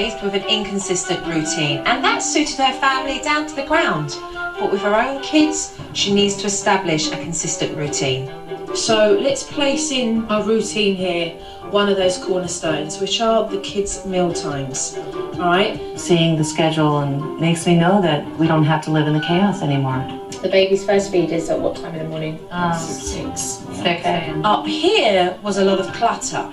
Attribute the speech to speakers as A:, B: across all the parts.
A: raised with an inconsistent routine, and that suited her family down to the ground. But with her own kids, she needs to establish a consistent routine. So let's place in our routine here one of those cornerstones, which are the kids' meal times. All right?
B: Seeing the schedule and makes me know that we don't have to live in the chaos anymore.
C: The baby's first feed is at what time in the morning?
A: 6.
B: Okay.
A: Up here was a lot of clutter.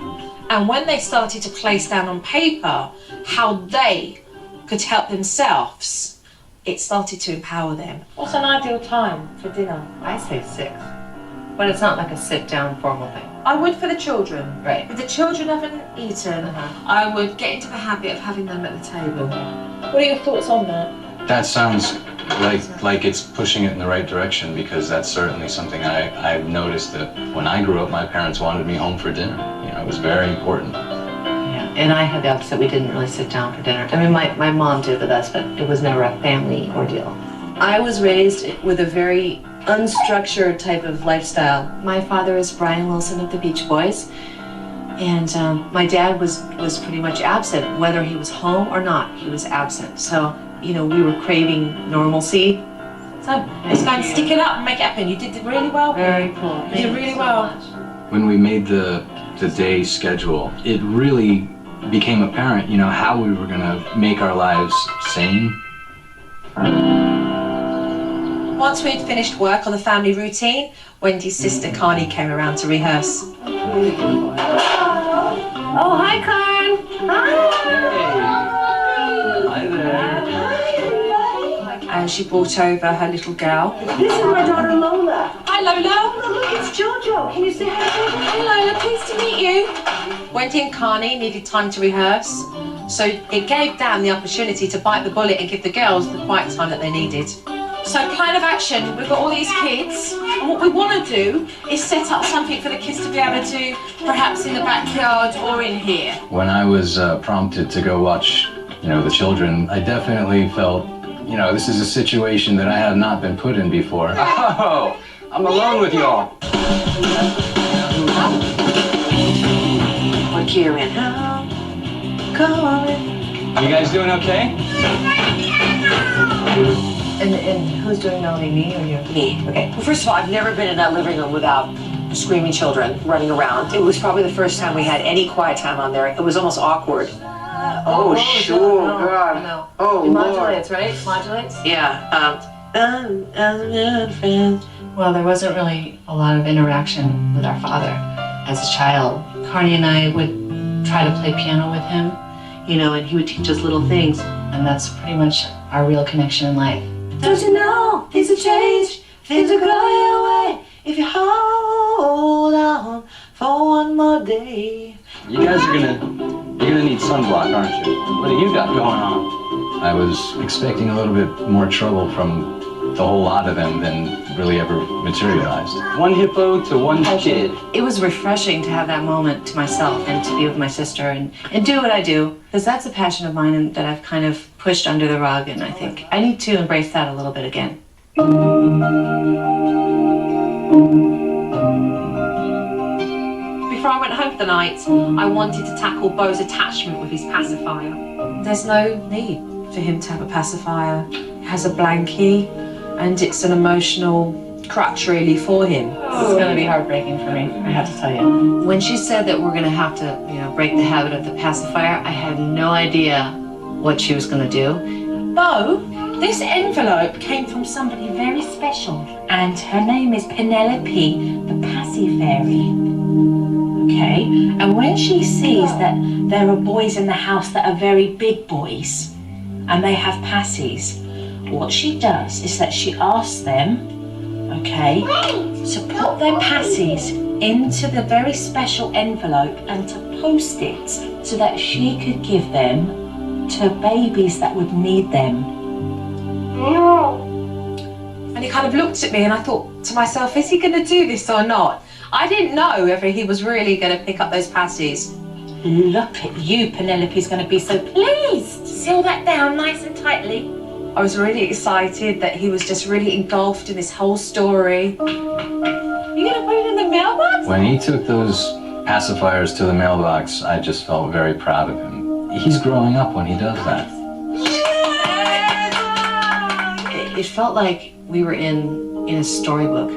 A: And when they started to place down on paper how they could help themselves, it started to empower them.
C: What's an ideal time for dinner?
B: I say 6. But it's not like a sit-down formal thing.
A: I would for the children.
B: Right.
A: If the children haven't eaten, I would get into the habit of having them at the table.
C: What are your thoughts on that?
D: That sounds like it's pushing it in the right direction, because that's certainly something I've noticed that when I grew up, my parents wanted me home for dinner. You know, it was very important.
B: Yeah, and I had the opposite. We didn't really sit down for dinner. I mean, my mom did with us, but it was never a family ordeal. I was raised with a very unstructured type of lifestyle. My father is Brian Wilson of the Beach Boys, and my dad was pretty much absent. Whether he was home or not, he was absent. So, you know, we were craving normalcy.
A: So let's go and stick it up and make it happen. You did really well.
B: Very cool.
A: You did really well.
D: When we made the day schedule, it really became apparent, you know, how we were gonna make our lives sane.
A: Once we'd finished work on the family routine, Wendy's sister Carney came around to rehearse.
B: Oh, hi, Karn.
D: Hi there.
A: And she brought over her little girl.
E: This is my daughter Lola.
A: Hi, Lola.
E: Oh, look, it's Jojo. Can you say hi, Jojo?
A: Hi, Lola. Pleased to meet you. Wendy and Carney needed time to rehearse, so it gave Dan the opportunity to bite the bullet and give the girls the quiet time that they needed. So plan of action, we've got all these kids, and what we want to do is set up something for the kids to be able to, perhaps in the backyard or in here.
D: When I was prompted to go watch, you know, the children, I definitely felt, you know, this is a situation that I have not been put in before. Oh, I'm alone with y'all.
E: What you in?
D: You guys doing okay?
B: And who's doing Melanie, me or you?
E: Me. Okay. Well, first of all, I've never been in that living room without screaming children running around. It was probably the first time we had any quiet time on there. It was almost awkward. Sure, God.
B: No.
E: Oh,
B: It
E: Lord.
B: modulates, right? Modulates?
E: Yeah.
B: Well, there wasn't really a lot of interaction with our father as a child. Carney and I would try to play piano with him, you know, and he would teach us little things, and that's pretty much our real connection in life.
E: Don't you know things have changed? Things will go your way if you hold on for one more day.
D: You guys are gonna need sunblock, aren't you? What do you got going on? I was expecting a little bit more trouble from the whole lot of them than really ever materialized. One hippo to one kid.
B: It was refreshing to have that moment to myself and to be with my sister and do what I do, because that's a passion of mine and that I've kind of pushed under the rug, and I think I need to embrace that a little bit again.
A: Before I went home for the night, I wanted to tackle Beau's attachment with his pacifier. There's no need for him to have a pacifier. He has a blankie, and it's an emotional crutch really for him.
B: This is going to be heartbreaking for me, I have to tell you. When she said that we're going to have to, you know, break the habit of the pacifier, I had no idea what she was going to do.
A: Beau, this envelope came from somebody very special, and her name is Penelope, the Passy Fairy. Okay, and when she sees that there are boys in the house that are very big boys, and they have passies, what she does is that she asks them, okay, to put their passies into the very special envelope and to post it so that she could give them to babies that would need them. And he kind of looked at me and I thought to myself, is he going to do this or not? I didn't know whether he was really going to pick up those passies. Look at you, Penelope's going to be so pleased. Seal that down nice and tightly. I was really excited that he was just really engulfed in this whole story. You going to put it in the mailbox?
D: When he took those pacifiers to the mailbox, I just felt very proud of him. he's growing up when he does that.
B: It felt like we were in a storybook.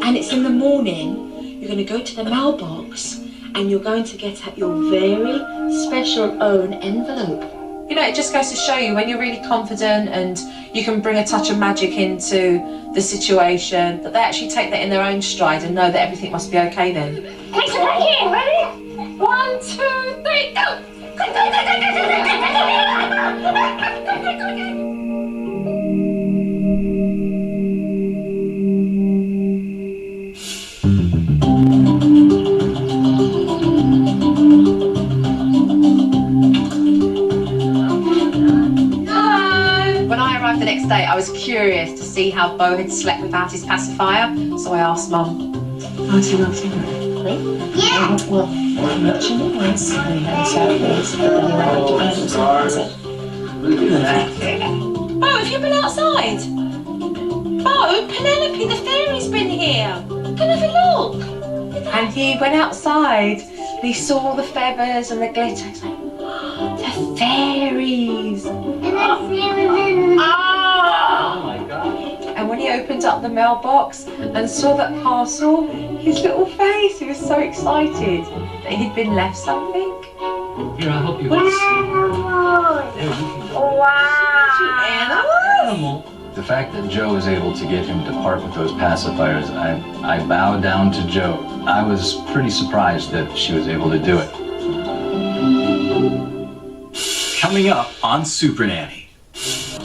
A: And it's in the morning, you're going to go to the mailbox and you're going to get at your very special own envelope. You know, it just goes to show you when you're really confident and you can bring a touch of magic into the situation, that they actually take that in their own stride and know that everything must be okay then.
F: Place it right here, ready? 1, 2, 3, go!
B: The next day, I was curious to see how Beau had slept without his pacifier, so I asked Mum. How's he not feeling?
F: Yeah!
A: Well, watching the voice, we had a surprise, but then he went to Bo, have you been outside? Bo, Penelope, the fairy's been here. Come have a look. And he went outside, and he saw all the feathers and the glitter. He's like, the fairies.
F: And I see it was in
D: Oh my gosh.
A: And when he opened up the mailbox and saw that parcel, his little face, he was so excited that he'd been left something.
D: Here, I'll help you.
F: Wow!
D: Animal. The fact that Joe was able to get him to part with those pacifiers, I bowed down to Joe. I was pretty surprised that she was able to do it.
G: Coming up on SuperNanny.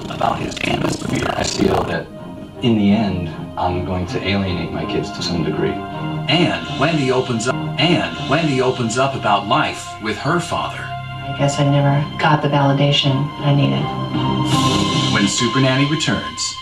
G: About his atmosphere.
D: I feel that in the end, I'm going to alienate my kids to some degree.
G: And Wendy opens up about life with her father.
B: I guess I never got the validation I needed.
G: When SuperNanny returns.